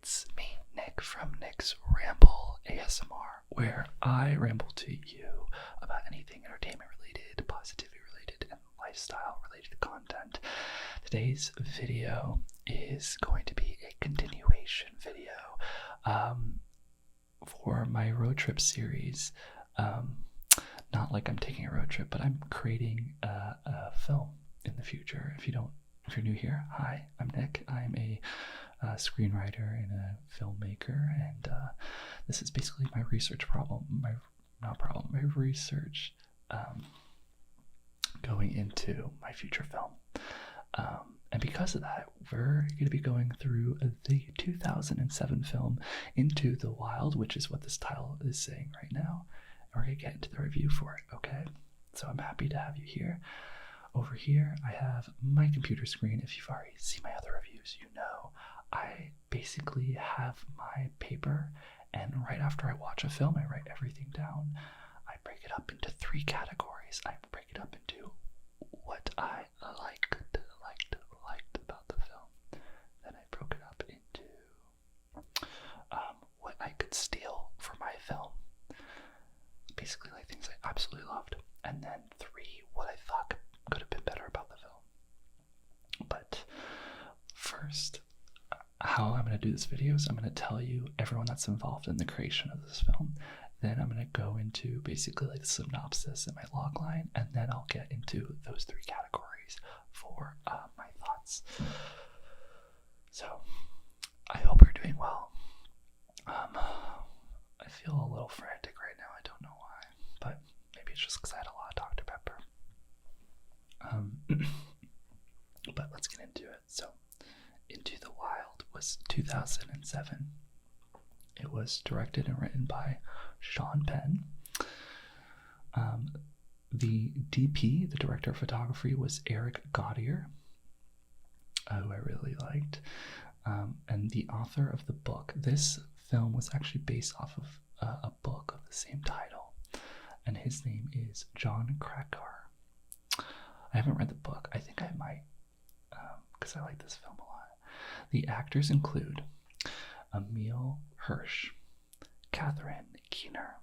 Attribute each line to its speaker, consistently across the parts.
Speaker 1: It's me, Nick from Nick's Ramble ASMR, where I ramble to you about anything entertainment related, positivity related, and lifestyle related content. Today's video is going to be a continuation video for my road trip series. Not like I'm taking a road trip, but I'm creating a film in the future. If you're new here, hi, I'm Nick. I'm a screenwriter and a filmmaker, and this is basically my research my research going into my future film. And because of that, we're going to be going through the 2007 film Into the Wild, which is what this title is saying right now. And we're going to get into the review for it, okay? So I'm happy to have you here. Over here, I have my computer screen. If you've already seen my other reviews, you know I basically have my paper, and right after I watch a film, I write everything down. I break it up into 3 categories. I break it up into what I liked about the film. Then I broke it up into what I could steal for my film. Basically, like things I absolutely loved. And then 3, what I thought could have been better about the film. But first, how I'm going to do this video is I'm going to tell you everyone that's involved in the creation of this film. Then I'm going to go into basically like the synopsis and my logline, and then I'll get into those 3 categories for my thoughts. So I hope you're doing well. I feel a little frantic right now. I don't know why, but maybe it's just because I had a lot of Dr. Pepper. But let's get into it. So Into the Wild was 2007. It was directed and written by Sean Penn. The DP, the director of photography, was Eric Gaudier, who I really liked. And the author of the book, this film was actually based off of a book of the same title, and his name is John Krakauer. I haven't read the book. I think I might, because I like this film a lot. The actors include Emil Hirsch, Catherine Keener,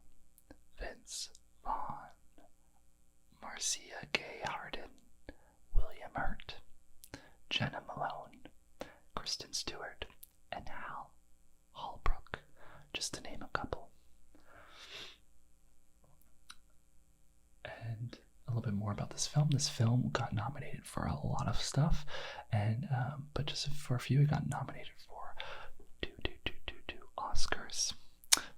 Speaker 1: Vince Vaughn, Marcia Gay Harden, William Hurt, Jenna Malone, Kristen Stewart, and Hal Holbrook, just to name a couple. And a little bit more about this film. This film got nominated for a lot of stuff, and but just for a few, it got nominated for two Oscars.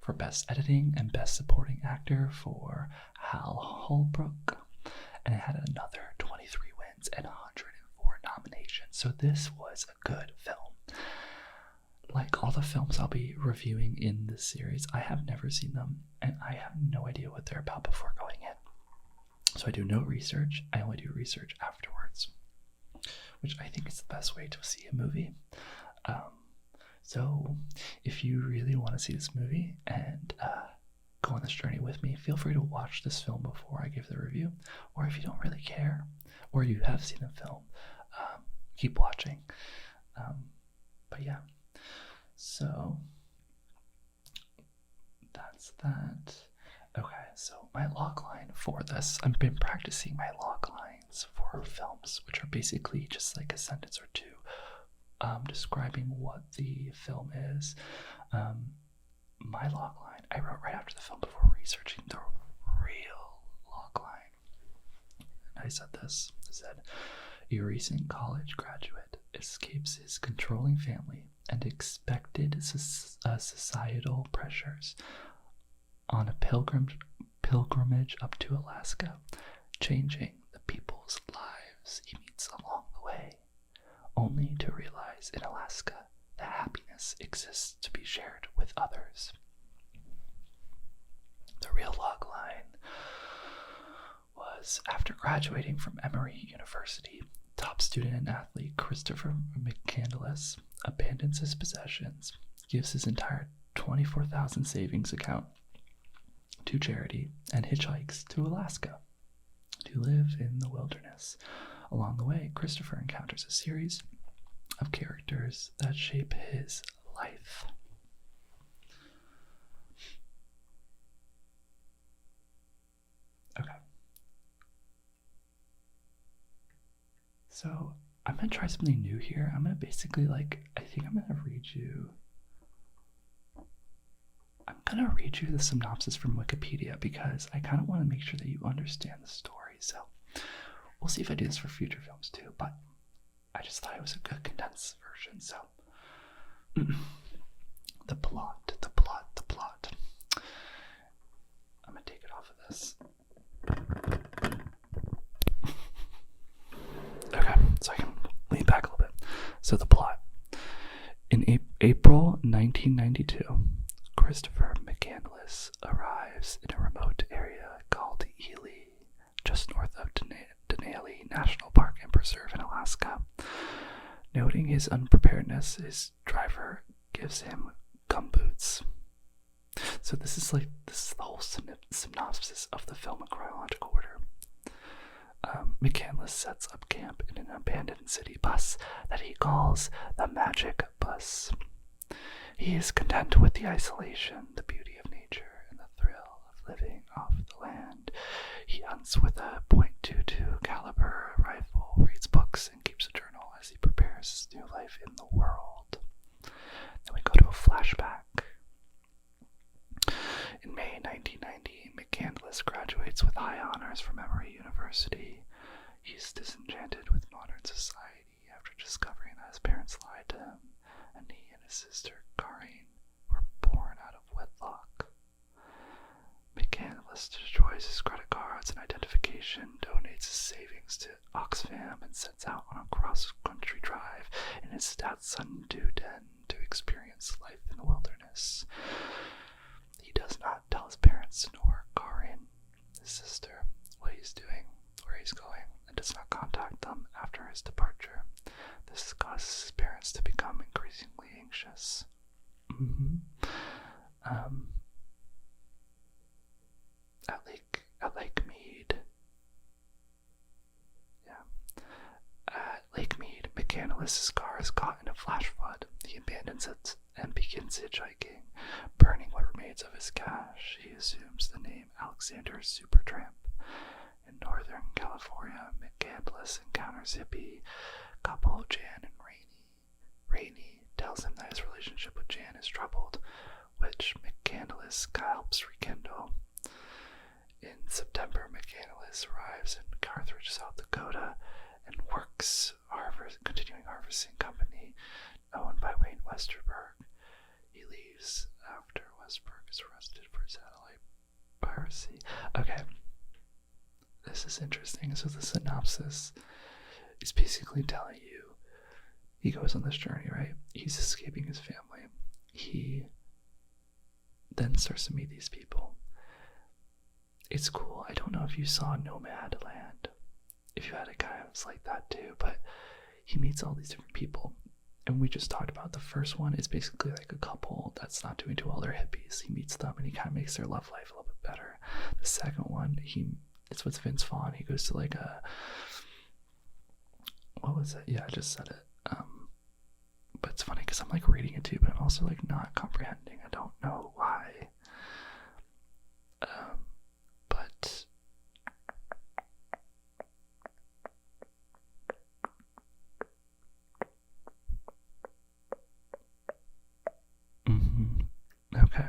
Speaker 1: For Best Editing and Best Supporting Actor for Hal Holbrook, and it had another 23 wins and 104 nominations. So this was a good film. Like all the films I'll be reviewing in this series, I have never seen them, and I have no idea what they're about before going in. So I do no research. I only do research afterwards, which I think is the best way to see a movie. So if you really want to see this movie and go on this journey with me, feel free to watch this film before I give the review. Or if you don't really care, or you have seen the film, keep watching. But yeah, so that's that. Okay, so my logline for this, I've been practicing my loglines for films, which are basically just like a sentence or 2 describing what the film is. My logline, I wrote right after the film before researching the real logline. And I said this. I said, a recent college graduate escapes his controlling family and expected societal pressures on a pilgrimage up to Alaska, changing the people's lives he meets along the way, only to realize in Alaska that happiness exists to be shared with others. The real logline was, after graduating from Emory University, top student and athlete Christopher McCandless abandons his possessions, gives his entire $24,000 savings account to charity, and hitchhikes to Alaska to live in the wilderness. Along the way, Christopher encounters a series of characters that shape his life. Okay. So I'm gonna try something new here. I'm gonna basically I think I'm gonna read you the synopsis from Wikipedia because I kind of want to make sure that you understand the story. So we'll see if I do this for future films too, but I just thought it was a good condensed version. So the plot. I'm gonna take it off of this. Okay, so I can lean back a little bit. So the plot. In April 1992, Christopher McCandless arrives in a remote area called Ely, just north of Denali National Park and Preserve in Alaska. Noting his unpreparedness, his driver gives him gumboots. So this is the whole synopsis of the film in chronological order. McCandless sets up camp in an abandoned city bus that he calls the Magic Bus. He is content with the isolation, the beauty of nature, and the thrill of living off the land. He hunts with a .22 caliber rifle, reads books, and keeps a journal as he prepares his new life in the world. Then we go to a flashback. In May 1990, McCandless graduates with high honors from Emory University. He's disenchanted with modern society after discovering that his parents lied to him, and he and his sister, Karin, were born out of wedlock. McCandless destroys his credit cards and identification, donates his savings to Oxfam, and sets out on a cross-country drive in his Datsun 210 to experience life in the wilderness. He does not tell his parents nor Karin, his sister, what he's doing, where he's going, and does not contact them after his departure. This causes his parents to become increasingly anxious. At Lake Mead, McCandless's car is caught in a flash flood. He abandons it and begins hitchhiking, burning what remains of his cash. He assumes the name Alexander Supertramp. In Northern California, McCandless encounters hippie couple Jan and Rainey. Rainey tells him that his relationship with Jan is troubled, which McCandless helps rekindle. In September, McCandless arrives in Carthage, South Dakota, and works continuing harvesting company owned by Wayne Westerberg. He leaves after Westerberg is arrested for satellite piracy. Okay, this is interesting. So the synopsis is basically telling you he goes on this journey, right? He's escaping his family. He then starts to meet these people. It's cool. I don't know if you saw Nomadland, if you had a guy who was like that too, but he meets all these different people. And we just talked about the first one is basically like a couple that's not doing too well. They're hippies. He meets them and he kind of makes their love life a little bit better. The second one, it's with Vince Vaughn. He goes to like what was it? Yeah, I just said it. But it's funny because I'm like reading it too, but I'm also like not comprehending. I don't know why. But okay.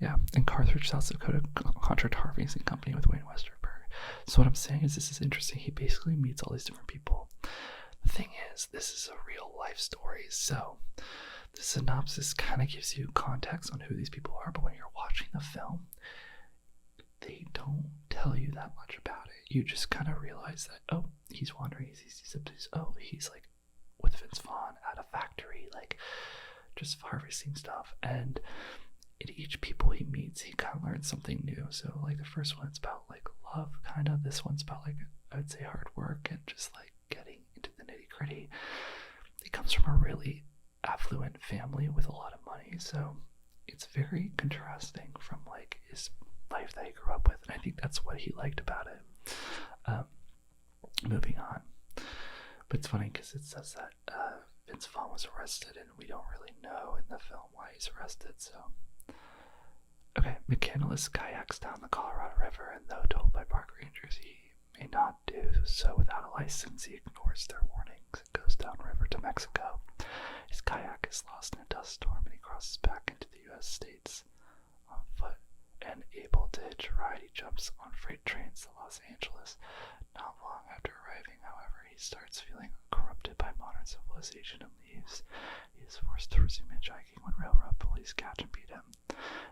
Speaker 1: Yeah, in Carthage, South Dakota, contract harvesting company with Wayne Westerberg. So what I'm saying is this is interesting. He basically meets all these different people. The thing is, this is a real life story, so the synopsis kind of gives you context on who these people are, but when you're watching the film, they don't tell you that much about it. You just kind of realize that, oh, he's wandering, he's like with Vince Vaughn at a factory, like just harvesting stuff, and in each people he meets, he kind of learns something new. So like the first one's about like love, kind of. This one's about like, I would say, hard work and just like getting into the nitty gritty. He comes from a really affluent family with a lot of money, so it's very contrasting from like his life that he grew up with, and I think that's what he liked about it. Moving on, but it's funny because it says that Vince Vaughn was arrested, and we don't really know in the film why he's arrested, so. Okay, McCandless kayaks down the Colorado River, and though told by park rangers he may not do so without a license, he ignores their warnings and goes downriver to Mexico. His kayak is lost in a dust storm, and he crosses back into the U.S. states on foot. And able to hitch a ride, he jumps on freight trains to Los Angeles. Not long after arriving, however, he starts feeling corrupted by modern civilization and leaves. He is forced to resume hitchhiking when railroad police catch and beat him.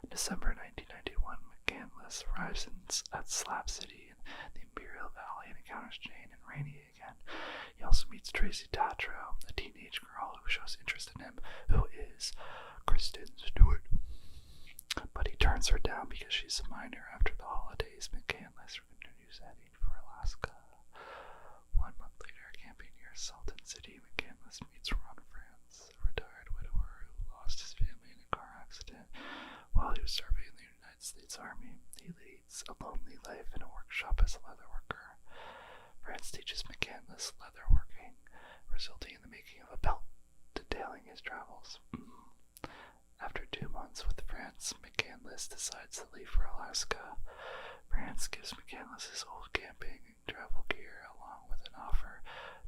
Speaker 1: In December 1991, McCandless arrives at Slab City in the Imperial Valley and encounters Jane and Rainey again. He also meets Tracy Tatro, a teenage girl who shows interest in him, who is Kristen Stewart. But he turns her down because she's a minor. After the holidays, McCandless continues heading for Alaska. 1 month later, camping near Salton City, McCandless meets Ron France, a retired widower who lost his family in a car accident while he was serving in the United States Army. He leads a lonely life in a workshop as a leather worker. France teaches McCandless leather working, resulting in the making of a belt detailing his travels. After 2 months with France, McCandless decides to leave for Alaska. France gives McCandless his old camping and travel gear along with an offer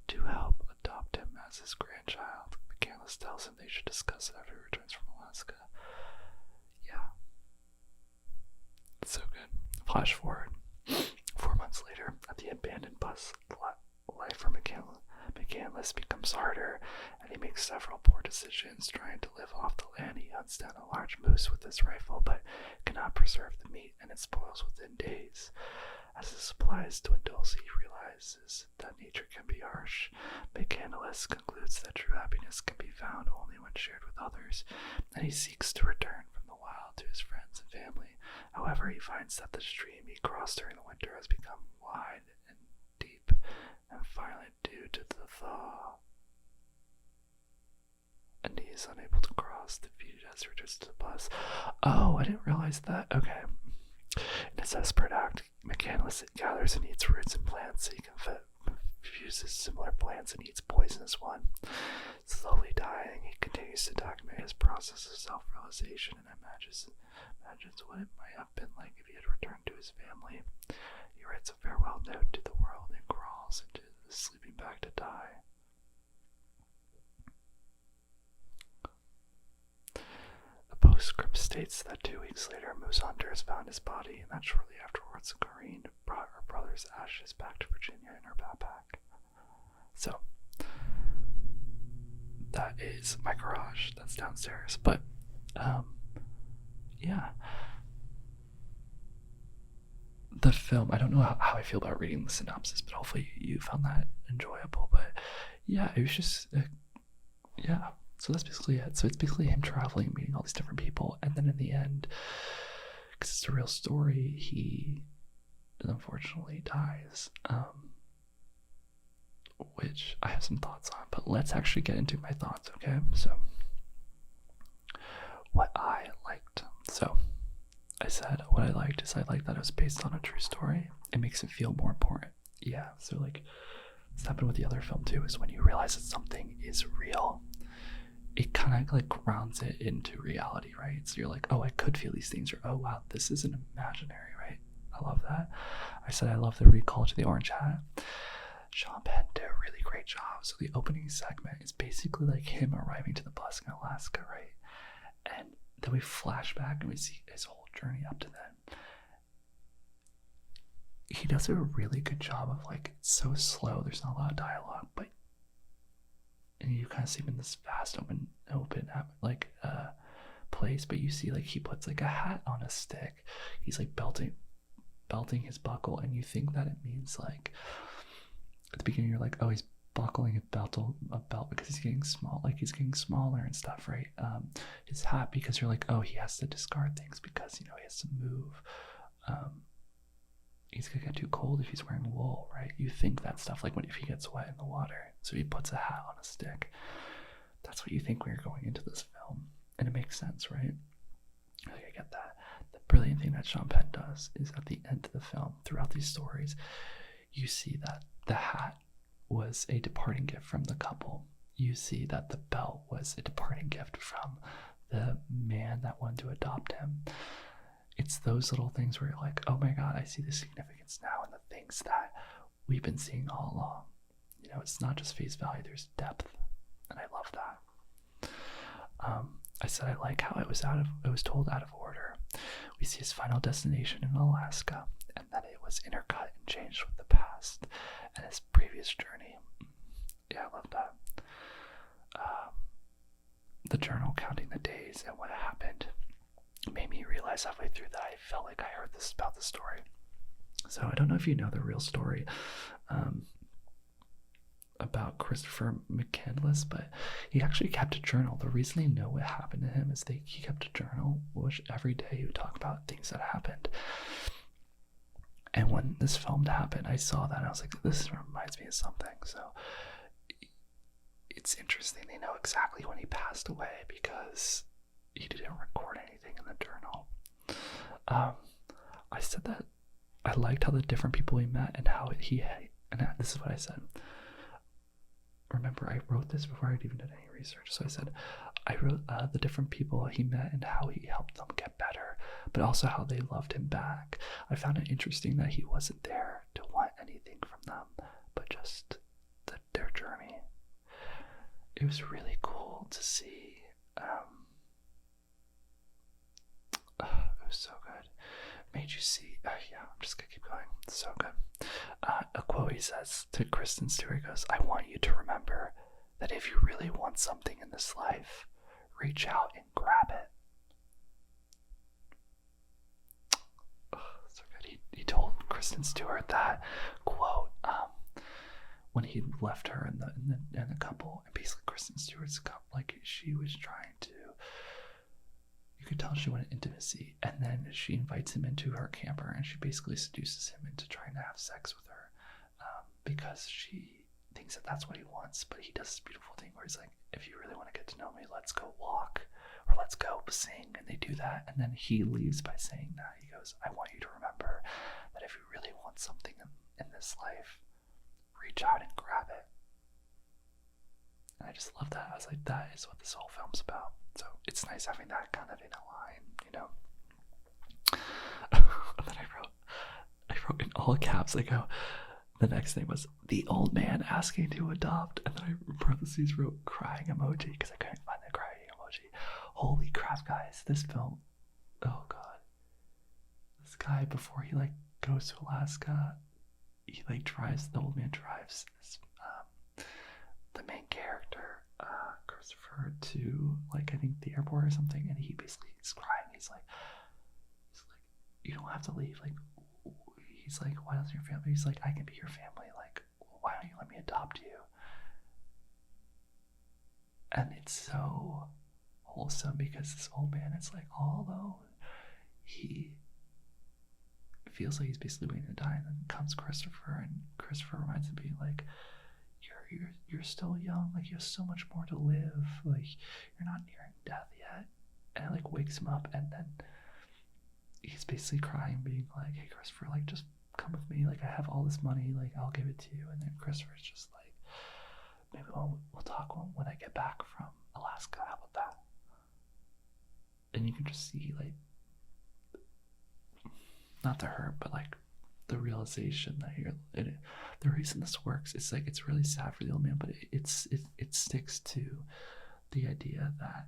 Speaker 1: to help adopt him as his grandchild. McCandless tells him they should discuss it after he returns from Alaska. Yeah. It's so good. Flash forward. 4 months later, at the abandoned bus, life for McCandless becomes harder, and he makes several poor decisions trying to live off the land. He hunts down a large moose with his rifle, but cannot preserve the meat, and it spoils within days. As the supplies dwindles, he realizes that nature can be harsh. McCandless concludes that true happiness can be found only when shared with others, and he seeks to return from the wild to his friends and family. However, he finds that the stream he crossed during the winter has become wide and deep and violent due to the thaw, and he is unable to cross. Defeated as he returns to the bus. Oh, I didn't realize that. Okay. In his desperate act, McCandless gathers and eats roots and plants. He confuses similar plants and eats poisonous one. Slowly dying, he continues to document his process of self-realization and imagines what it might have been like if he had returned to his family. He writes a farewell note to the world and crawls into the sleeping bag to die. The postscript states that 2 weeks later, a moose hunter has found his body, and that shortly afterwards, Corinne brought her brother's ashes back to Virginia in her backpack. So, that is my garage. That's downstairs. But, yeah. The film, I don't know how I feel about reading the synopsis, but hopefully you found that enjoyable. But, yeah, it was just, yeah. So that's basically it. So it's basically him traveling, meeting all these different people, and then in the end, because it's a real story, he unfortunately dies, which I have some thoughts on, but let's actually get into my thoughts, okay? So, what I liked. So, I said what I liked is I liked that it was based on a true story. It makes it feel more important. Yeah, so like, what's happened with the other film too is when you realize that something is real, it kind of like grounds it into reality, right? So you're like, oh, I could feel these things, or oh wow, this isn't imaginary, right? I love that. I said I love the recall to the orange hat. Sean Penn did a really great job. So the opening segment is basically like him arriving to the bus in Alaska, right? And then we flash back and we see his whole journey up to then. He does a really good job of like, it's so slow, there's not a lot of dialogue, but and you kind of see him in this vast open place, but you see like he puts like a hat on a stick. He's like belting his buckle, and you think that it means like at the beginning you're like, oh, he's buckling a belt because he's getting small, like he's getting smaller and stuff, right? His hat, because you're like, oh, he has to discard things because, you know, he has to move. He's gonna get too cold if he's wearing wool, right? You think that stuff, like if he gets wet in the water, so he puts a hat on a stick. That's what you think when you're going into this film, and it makes sense, right? Like, I get that. The brilliant thing that Sean Penn does is at the end of the film, throughout these stories, you see that the hat was a departing gift from the couple. you see that the belt was a departing gift from the man that wanted to adopt him. It's those little things where you're like, oh my god, I see the significance now in the things that we've been seeing all along. You know, it's not just face value, there's depth, and I love that. I said I like how it was told out of order. We see his final destination in Alaska, and that it was intercut and changed with the past and his previous journey. Yeah, I love that. The journal counting the days and what happened made me realize halfway through that I felt like I heard this about the story. So I don't know if you know the real story about Christopher McCandless, but he actually kept a journal. The reason they know what happened to him is he kept a journal, which every day he would talk about things that happened. And when this film happened, I saw that and I was like, this reminds me of something. So it's interesting they know exactly when he passed away because he didn't record anything in the journal. I said that I liked how the different people he met and how this is what I said. Remember, I wrote this before I'd even done any research. So I said, I wrote the different people he met and how he helped them get better, but also how they loved him back. I found it interesting that he wasn't there to want anything from them, but just their journey. It was really cool to see. It was so good. Made you see. Yeah, I'm just gonna keep going. It's so good. A quote he says to Kristen Stewart goes, "I want you to remember that if you really want something in this life, reach out and grab it." So good. He told Kristen Stewart that quote when he left her in the couple, and basically Kristen Stewart's like she was trying to. You could tell she wanted intimacy, and then she invites him into her camper, and she basically seduces him into trying to have sex with her because she thinks that that's what he wants. But he does this beautiful thing where he's like, if you really want to get to know me, let's go walk or let's go sing, and they do that, and then he leaves by saying that. He goes, I want you to remember that if you really want something in this life, reach out and grab it. And I just love that. I was like, that is what this whole film's about. So it's nice having that kind of in a line, you know. And then I wrote in all caps, I go, the next thing was the old man asking to adopt, and then I parentheses wrote crying emoji because I couldn't find the crying emoji. Holy crap, guys, this film, oh god. This guy, before he like goes to Alaska, he like drives, the old man drives this, the main character, Christopher, to like I think the airport or something, and he basically is crying. He's like, you don't have to leave. Like, he's like, why doesn't your family? He's like, I can be your family. Like, why don't you let me adopt you? And it's so wholesome because this old man is like all alone. He feels like he's basically waiting to die, and then comes Christopher, and Christopher reminds him of being like, you're still young, like you have so much more to live, like you're not nearing death yet. And it like wakes him up, and then he's basically crying, being like, hey Christopher, like just come with me, like I have all this money, like I'll give it to you. And then Christopher's just like, maybe we'll talk when I get back from Alaska, how about that? And you can just see like, not the hurt, but like the realization that the reason this works is like, it's really sad for the old man, but it sticks to the idea that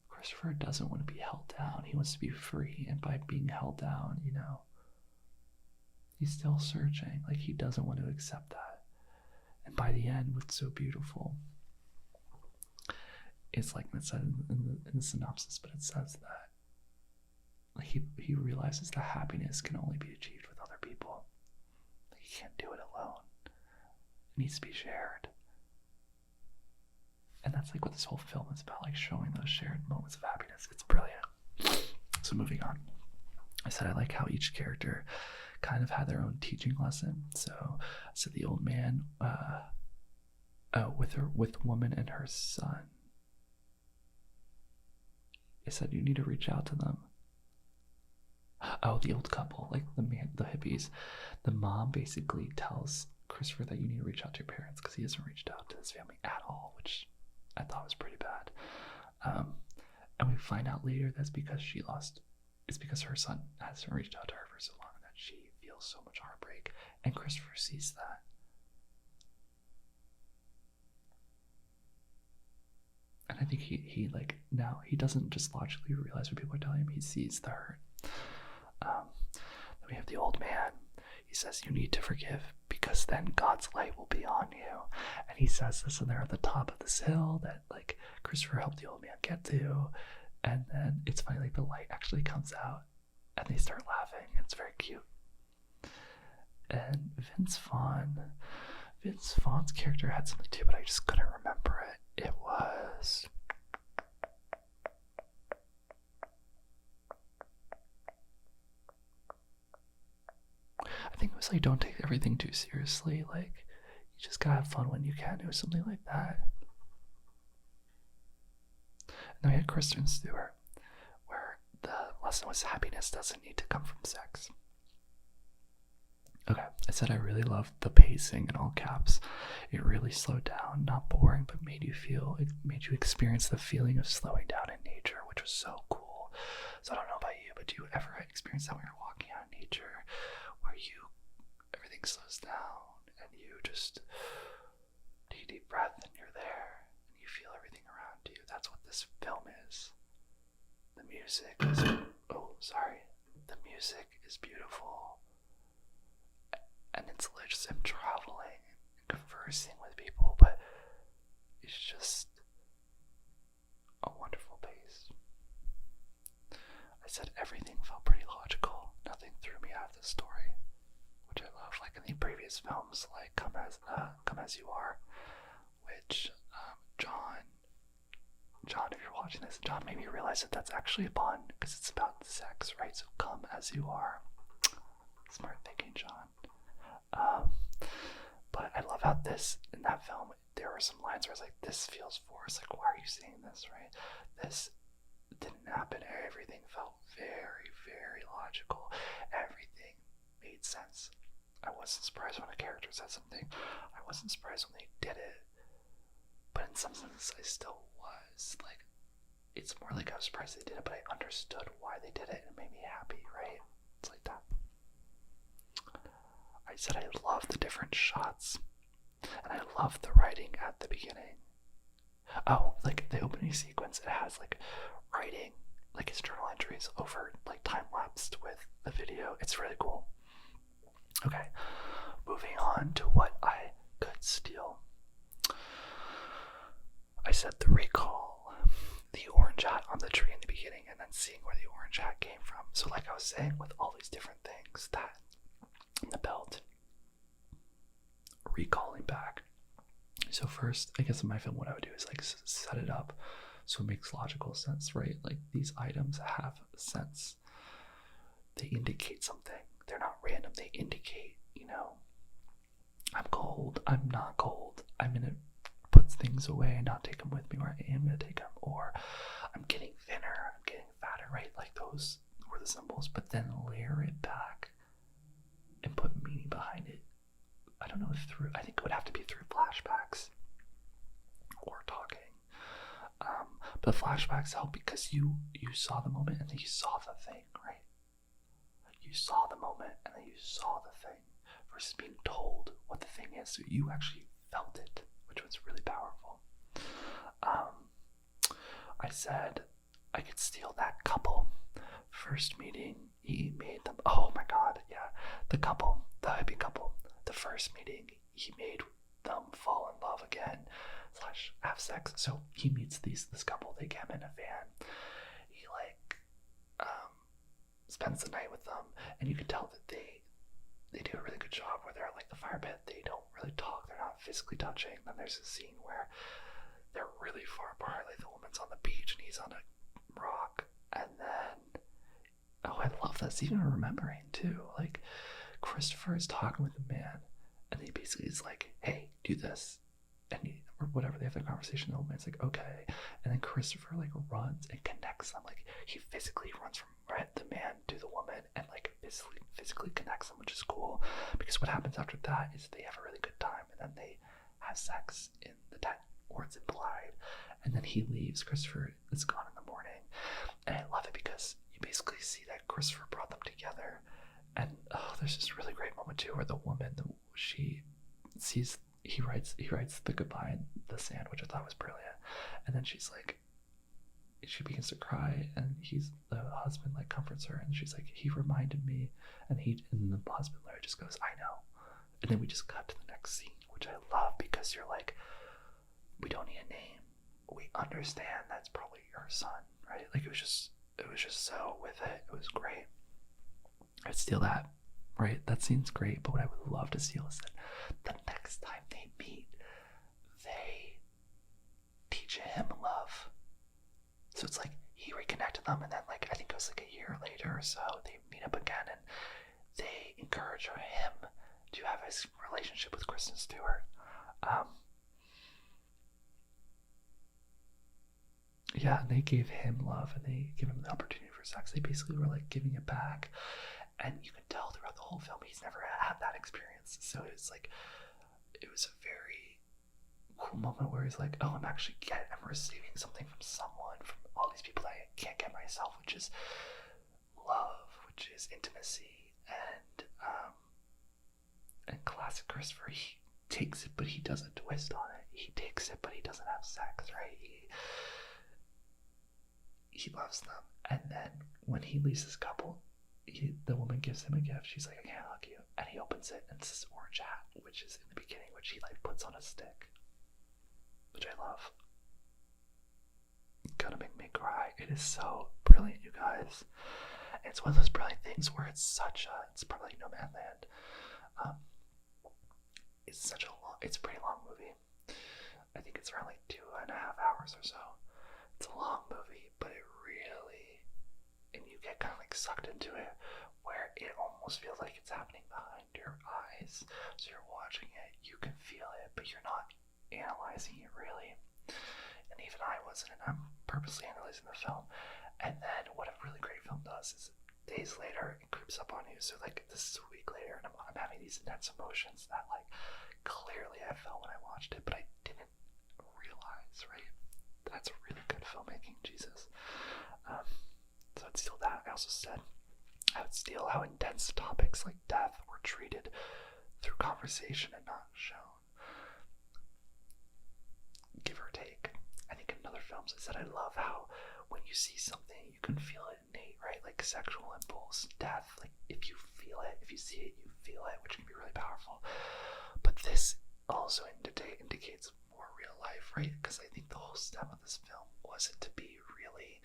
Speaker 1: Christopher doesn't want to be held down. He wants to be free, and by being held down, you know, he's still searching. Like he doesn't want to accept that. And by the end, what's so beautiful, it's like it said in the synopsis, but it says that like he realizes that happiness can only be achieved with other people. Like he can't do it alone. It needs to be shared. And that's like what this whole film is about, like showing those shared moments of happiness. It's brilliant. So moving on. I said I like how each character kind of had their own teaching lesson. So I said the old man with woman and her son. I said you need to reach out to them. Oh, the old couple, like the hippies. The mom basically tells Christopher that you need to reach out to your parents because he hasn't reached out to his family at all, which I thought was pretty bad. And we find out later that's because it's because her son hasn't reached out to her for so long that she feels so much heartbreak, and Christopher sees that. And I think he like, now he doesn't just logically realize what people are telling him, he sees the hurt. Then we have the old man. He says, you need to forgive because then God's light will be on you. And he says this, and they're at the top of this hill that like Christopher helped the old man get to. And then it's funny, like the light actually comes out and they start laughing. It's very cute. And Vince Vaughn's character had something too, but I just couldn't remember it. It was... I think it was like, don't take everything too seriously. Like, you just gotta have fun when you can. It was something like that. And then we had Kristen Stewart, where the lesson was happiness doesn't need to come from sex. Okay, I said I really loved the pacing in all caps. It really slowed down, not boring, but made you experience the feeling of slowing down in nature, which was so cool. So I don't know about you, but do you ever experience that when you're walking out in nature, where everything slows down and you just take a deep breath and you're there and you feel everything around you? That's what this film is. The music is, the music is beautiful. And it's just him traveling and conversing with people, but it's just a wonderful pace. I said everything felt pretty logical. Nothing threw me out of the story, which I love. Like in the previous films, like Come As You Are, which John, if you're watching this, John made me realize that that's actually a pun because it's about sex, right? So Come As You Are. Smart thinking, John. But I love how in that film, there were some lines where I was like, this feels forced. Like, why are you saying this, right? This didn't happen. Everything felt very, very logical. Everything made sense. I wasn't surprised when a character said something. I wasn't surprised when they did it. But in some sense, I still was. Like, it's more like I was surprised they did it, but I understood why they did it and it made me happy, right? It's like that. I said I love the different shots, and I love the writing at the beginning. Oh, like the opening sequence, it has like writing, like his journal entries over like time-lapsed with the video. It's really cool. Okay, moving on to what I could steal. I said the recall, the orange hat on the tree in the beginning, and then seeing where the orange hat came from. So like I was saying, with all these different things, that the belt, recalling back. So first, I guess in my film, what I would do is like set it up so it makes logical sense, right? Like these items have sense. They indicate something. They're not random. They indicate, I'm cold, I'm not cold, I'm gonna put things away and not take them with me, or I am gonna take them, or I'm getting thinner, I'm getting fatter, right? Like those were the symbols, but then layer it back and put meaning behind it. I don't know I think it would have to be through flashbacks or talking. But flashbacks help because you saw the moment and then you saw the thing, right? You saw the moment and then you saw the thing versus being told what the thing is. So you actually felt it, which was really powerful. I said I could steal that couple. First meeting, he made them, oh my god, yeah. The hippie couple, the first meeting, he made them fall in love again, / have sex. So he meets this couple, they get him in a van. He spends the night with them, and you can tell that they do a really good job where they're at like the fire pit, they don't really talk, they're not physically touching. Then there's a scene where they're really far apart, like the woman's on the beach and he's on a rock, and then I love this, even remembering too, like Christopher is talking with the man and he basically is like, hey, do this, and or whatever. They have the conversation. The old man's like, okay. And then Christopher like runs and connects them. Like he physically runs from the man to the woman and like physically connects them, which is cool. Because what happens after that is they have a really good time and then they have sex in the tent, or it's implied. And then he leaves. Christopher is gone in the morning. And I love it because you basically see that Christopher brought them together. And there's this really great moment too where the woman, she sees, he writes the goodbye in the sand, which I thought was brilliant. And then she's like, she begins to cry, and the husband like comforts her, and she's like, he reminded me, and the husband literally just goes, I know. And then we just cut to the next scene, which I love because you're like, we don't need a name. We understand that's probably your son, right? Like it was just so with it. It was great. I'd steal that, right? That scene's great, but what I would love to steal is that the next time they meet, they teach him love. So it's like he reconnected them, and then like I think it was like a year later or so, they meet up again, and they encourage him to have his relationship with Kristen Stewart. Yeah, and they gave him love, and they give him the opportunity for sex. They basically were like giving it back. And you can tell throughout the whole film he's never had that experience. So it's like, it was a very cool moment where he's like, oh, I'm receiving something from someone, from all these people that I can't get myself, which is love, which is intimacy, and classic Christopher, he takes it, but he doesn't twist on it. He takes it, but he doesn't have sex, right? He loves them. And then when he leaves his couple, the woman gives him a gift. She's like, I can't hug you. And he opens it, and it's this orange hat, which is in the beginning, which he like puts on a stick, which I love. It's gonna make me cry. It is so brilliant, you guys. And it's one of those brilliant things where it's probably No Man Land. It's a pretty long movie. I think it's around like 2.5 hours or so. It's a long movie, but it really, and you get kind of like sucked into it, where it almost feels like it's happening behind your eyes. So you're watching it, you can feel it, but you're not analyzing it really. And even I wasn't, and I'm purposely analyzing the film. And then what a really great film does is days later it creeps up on you. So like this is a week later, and I'm having these intense emotions that like clearly I felt when I watched it, but I didn't realize, right? That's really good filmmaking, Jesus. So I'd steal that. I also said I would steal how intense topics like death were treated through conversation and not shown. Give or take. I think in other films I said I love how when you see something you can feel it innate, right? Like sexual impulse, death, like if you feel it, if you see it, you feel it, which can be really powerful. But this also indicates more real life, right? Because I think the whole stem of this film wasn't to be really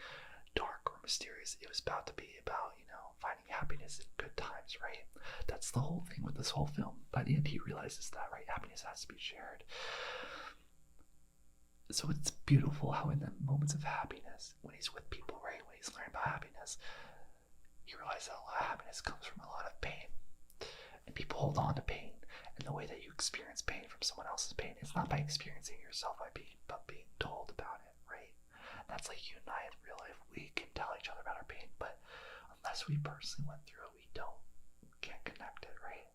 Speaker 1: dark or mysterious. It was about to be about, finding happiness in good times, right? That's the whole thing with this whole film. By the end, he realizes that, right? Happiness has to be shared. So it's beautiful how in the moments of happiness, when he's with people, right? When he's learning about happiness, he realizes that a lot of happiness comes from a lot of pain. And people hold on to pain. And the way that you experience pain from someone else's pain, it's not by experiencing it yourself, but being told about it, right? And that's like you and I in real life. We can tell each other about our pain, but unless we personally went through it, we can't connect it, right?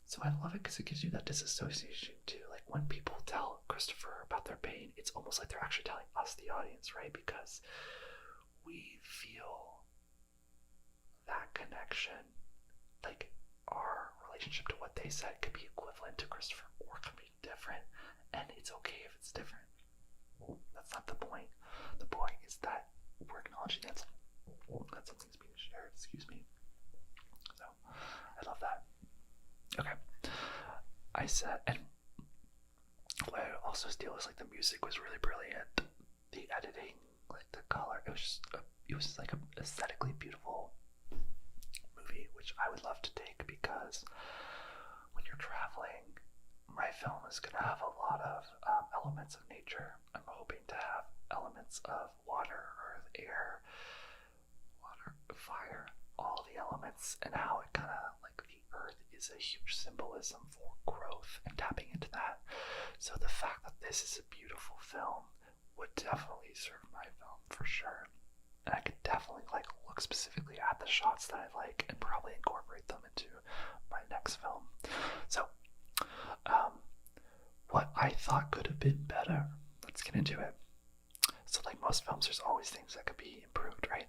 Speaker 1: So I love it because it gives you that disassociation too. Like when people tell Christopher about their pain, it's almost like they're actually telling us, the audience, right? Because we feel that connection. Like our relationship to what they said could be equivalent to Christopher or could be different, and it's okay if it's different. That's not the point. The point is that we're acknowledging that something's being shared. Excuse me. So I love that. Okay. I said, and what I also steal is like the music was really brilliant. The editing, like the color, it was like an aesthetically beautiful movie, which I would love to take, because when you're traveling, my film is going to have a lot of elements of nature. I'm hoping to have elements of water, earth, air, fire, all the elements, and how it kind of like the earth is is a huge symbolism for growth and tapping into that. So the fact that this is a beautiful film would definitely serve my film for sure. And I could definitely like look specifically at the shots that I like and probably incorporate them into my next film. So what I thought could have been better, let's get into it. So like most films, there's always things that could be improved, right?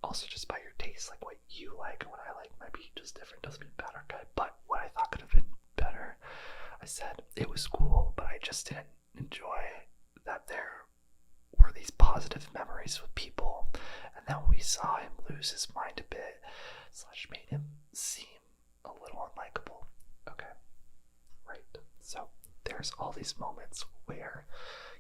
Speaker 1: Also just by your taste, like what you like and what I like might be just different, doesn't mean bad or good. But what I thought could have been better, I said it was cool, but I just didn't enjoy that there were these positive memories with people, and then we saw him lose his mind a bit, / made him seem a little unlikable. Okay, right. So there's all these moments where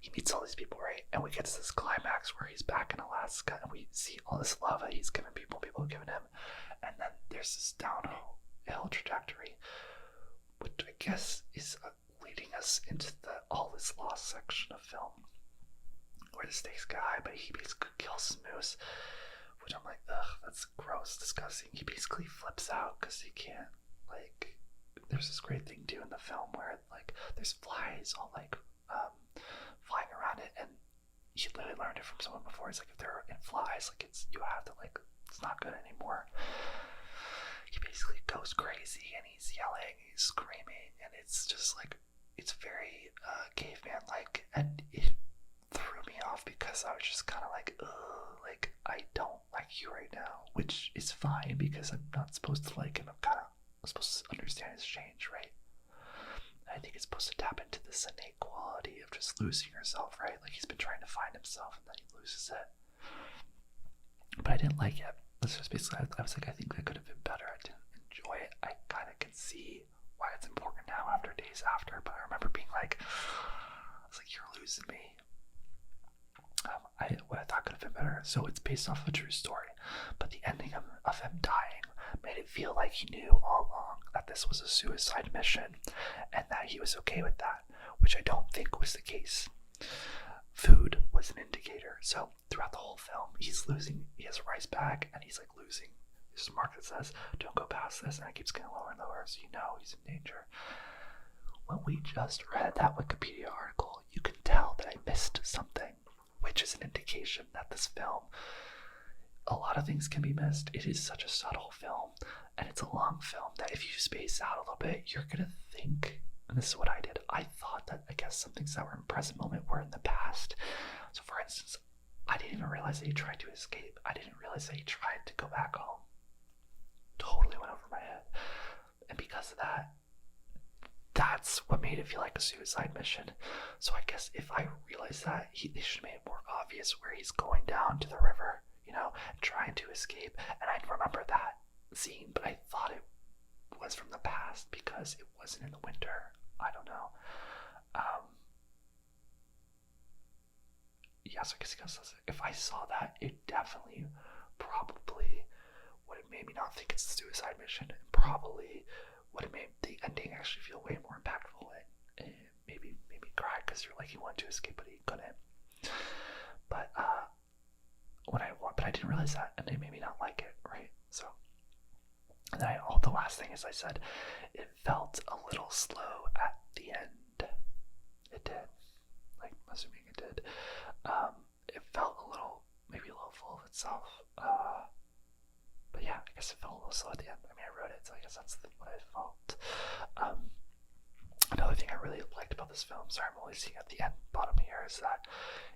Speaker 1: he meets all these people, right? And we get to this climax where he's back in Alaska and we see all this love that he's giving people have given him. And then there's this downhill trajectory, which I guess is leading us into the all is lost section of film, where the stakes get high, but he basically kills his moose, which I'm like, ugh, that's gross, disgusting. He basically flips out because he can't, like, there's this great thing too in the film where like there's flies all like flying around it, and he literally learned it from someone before. It's like if they're in flies, like it's you have to like it's not good anymore. He basically goes crazy and he's yelling, he's screaming, and it's just like it's very caveman like, and it threw me off because I was just kind of like, ugh, like I don't like you right now, which is fine because I'm not supposed to like him. I'm supposed to understand his change, right? I think it's supposed to tap into this innate quality of just losing yourself, right? Like he's been trying to find himself and then he loses it. But I didn't like it. That's just basically, I was like, I think that could have been better. I didn't enjoy it. I kind of can see why it's important now after days after, but I remember being like, I was like, you're losing me. What I thought could have been better. So it's based off a true story, but the ending of him dying made it feel like he knew all along that this was a suicide mission and that he was okay with that, which I don't think was the case. Food was an indicator. So throughout the whole film, he's a rice bag and he's like losing. There's a mark that says, don't go past this, and it keeps getting lower and lower, so you know he's in danger. When we just read that Wikipedia article, you can tell that I missed something, which is an indication that this film, a lot of things can be missed. It is such a subtle film, and it's a long film that if you space out a little bit, you're gonna think, and this is what I did, I thought that I guess some things that were in present moment were in the past. So for instance, I didn't even realize that he tried to escape. I didn't realize that he tried to go back home. Totally went over my head. And because of that, that's what made it feel like a suicide mission. So I guess if I realized that, they should have made it more obvious where he's going down to the river, you know, and trying to escape. And I remember that scene, but I thought it was from the past because it wasn't in the winter. I don't know. So I guess if I saw that, it definitely probably would have made me not think it's a suicide mission. It probably would have made the ending actually feel way more impactful and maybe made me cry because you're like, he wanted to escape but he couldn't. But I didn't realize that, and it made me not like it, right? So, and then the last thing is I said it felt a little slow at the end. It did, like assuming it did. It felt maybe a little full of itself. But yeah, I guess it felt a little slow at the end. I mean, I wrote it, so I guess that's what I felt. Another thing I really liked about this film, sorry, I'm only seeing at the end bottom here, is that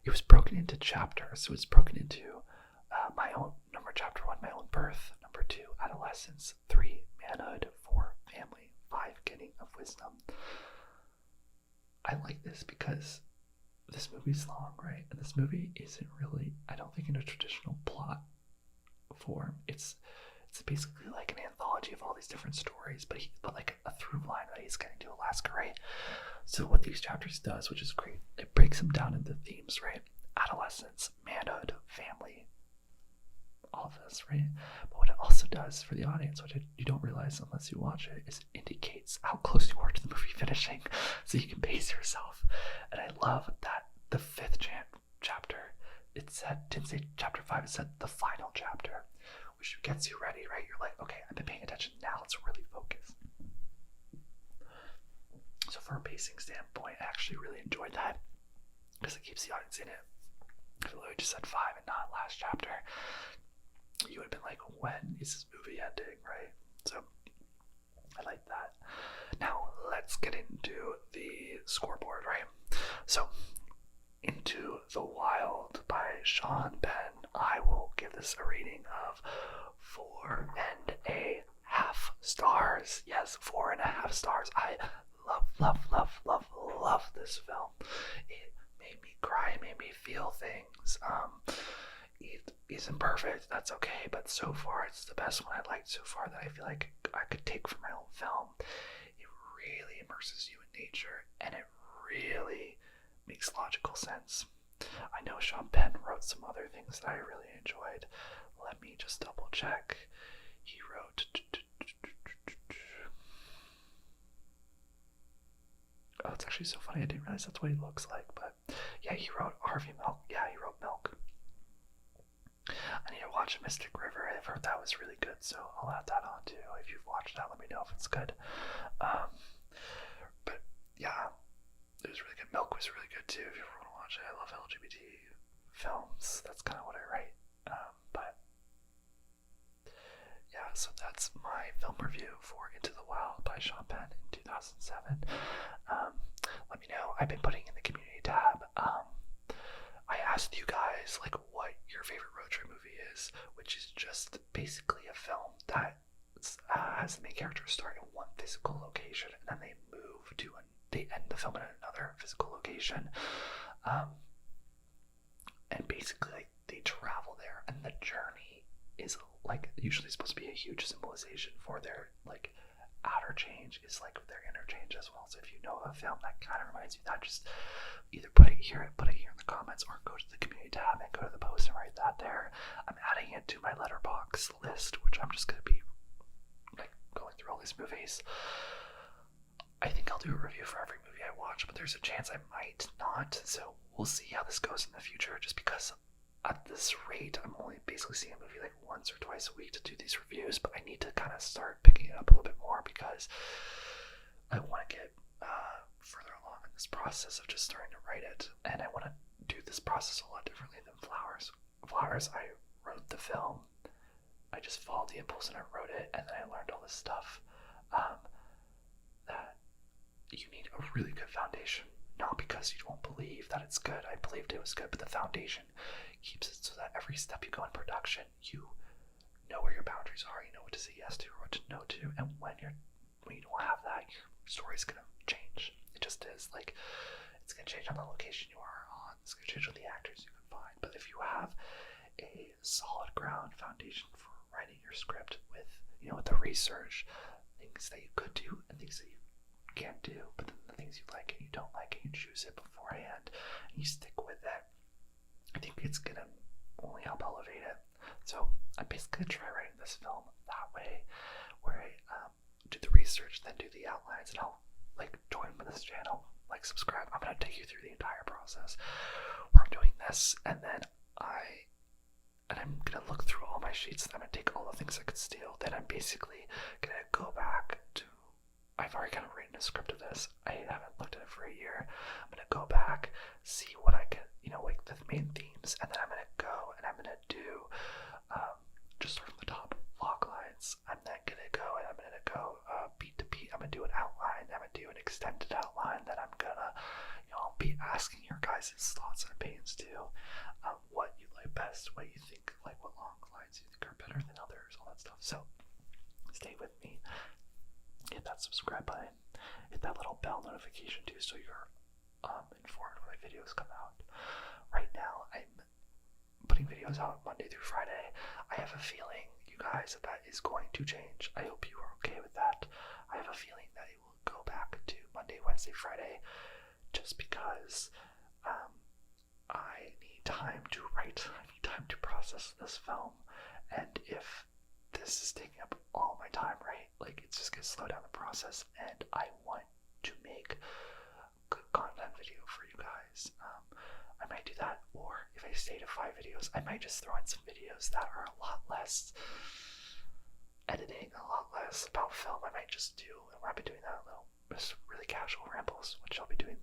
Speaker 1: it was broken into chapters. So it's broken into my own chapter 1, my own birth, number 2, adolescence, 3, manhood, 4, family, 5, getting of wisdom. I like this because this movie's long, right? And this movie isn't really, I don't think, in a traditional plot form. It's basically like an anthology of all these different stories, but like a through line that he's getting to Alaska, right? So what these chapters does, which is great, it breaks them down into themes, right? Adolescence, manhood, family, all of this, right? But what it also does for the audience, which you don't realize unless you watch it, is it indicates how close you are to the movie finishing, so you can pace yourself. And I love that the 5th chapter, it didn't say chapter 5, it said the final chapter, which gets you ready, right? You're like, okay, I've been paying attention, now let's really focus. So for a pacing standpoint, I actually really enjoyed that because it keeps the audience in it. If I literally just said 5 and not last chapter, you would have been like, when is this movie ending, right? So I like that. Now let's get into the scoreboard, right? So Into the Wild by Sean Penn, I will give this a rating of 4.5 stars. Yes, 4.5 stars. I love this film. It made me cry, it made me feel things. It isn't perfect, that's okay, but so far it's the best one I liked so far that I feel like I could take from my own film. It really immerses you in nature, and it really makes logical sense. I know Sean Penn wrote some other things that I really enjoyed. Let me just double check. He wrote... Oh, it's actually so funny. I didn't realize that's what he looks like. But yeah, he wrote Harvey Milk. Yeah, he wrote Milk. I need to watch Mystic River. I've heard that was really good, so I'll add that on too. If you've watched that, let me know if it's good. But yeah, it was really good. Milk was really good too, if you ever want to watch it. I love LGBT films. That's kind of what I write. But yeah, so that's my film review for Into the Wild by Sean Penn in 2007. Let me know. I've been putting in the community tab. I asked you guys like what your favorite road trip movie is, which is just basically a film that has the main character start in one physical location and then they move to they end the film in another physical location, and basically like, they travel there, and the journey is like usually supposed to be a huge symbolization for their like outer change is like their inner change as well. So if you know a film that kind of reminds you of that, just either put it here in the comments, or go to the community tab and go to the post and write that there. I'm adding it to my letterbox list, which I'm just going to be like going through all these movies. I think I'll do a review for every movie I watch, but there's a chance I might not, so we'll see how this goes in the future, just because at this rate I'm only basically seeing a movie like once or twice a week to do these reviews, but I need to kind of start picking it up a little bit more because I want to get further along in this process of just starting to write it, and I want to do this process a lot differently than Flowers. Flowers, I wrote the film, I just followed the impulse and I wrote it, and then I learned all this stuff that you need a really good foundation, not because you won't believe that it's good. I believed it was good, but the foundation keeps it so that every step you go in production, you know where your boundaries are, you know what to say yes to or what to no to, and when you don't have that, your story's gonna change. It just is. Like, it's gonna change on the location you are on, it's gonna change on the actors you can find. But if you have a solid ground foundation for writing your script with, with the research, things that you could do and things that you can't do, but then the things you like and you don't like, and you choose it beforehand and you stick with it, I think it's gonna only help elevate it. So I'm basically gonna try writing this film that way, where I do the research, then do the outlines, and I'll like join with this channel, like subscribe. I'm gonna take you through the entire process where I'm doing this, and then I'm gonna look through all my sheets, and I'm gonna take all the things I could steal. Then I'm basically gonna go back to, I've already kind of written a script of this. I haven't looked at it for a year. I'm gonna go back, see what I can, like the main themes, and then I'm gonna go and I'm gonna do just from the top log lines. I'm then gonna go and I'm gonna go beat to beat. I'm gonna do an outline. I'm gonna do an extended outline. Then I'm gonna, I'll be asking your guys' thoughts and opinions too. What you like best, what you think, like what log lines you think are better than others, all that stuff. So stay with me. Hit that subscribe button, hit that little bell notification too, so you're informed when my videos come out. Right now, I'm putting videos out Monday through Friday. I have a feeling, you guys, that is going to change. I hope you are okay with that. I have a feeling that it will go back to Monday, Wednesday, Friday, just because I need time to write. I need time to process this film, and if this is taking up all my time, right? Like, it's just gonna slow down the process, and I want to make good content video for you guys. I might do that, or if I stay to 5 videos, I might just throw in some videos that are a lot less editing, a lot less about film. I might just do, and I've been doing that a little just really casual rambles, which I'll be doing.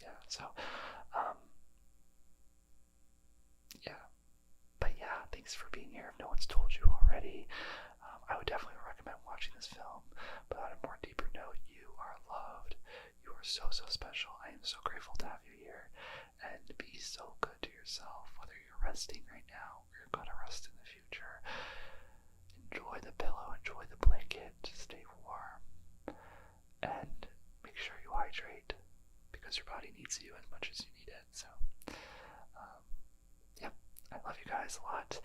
Speaker 1: Yeah, so, yeah. But yeah, thanks for being here. If no one's told you already, I would definitely recommend watching this film. But on a more deeper note, you are loved. You are so, so special. I am so grateful to have you here. And be so good to yourself, whether you're resting right now or you're gonna rest in the future. Enjoy the pillow, enjoy the blanket, stay warm, and make sure you hydrate because your body needs you as much as you need it. So, yeah, I love you guys a lot,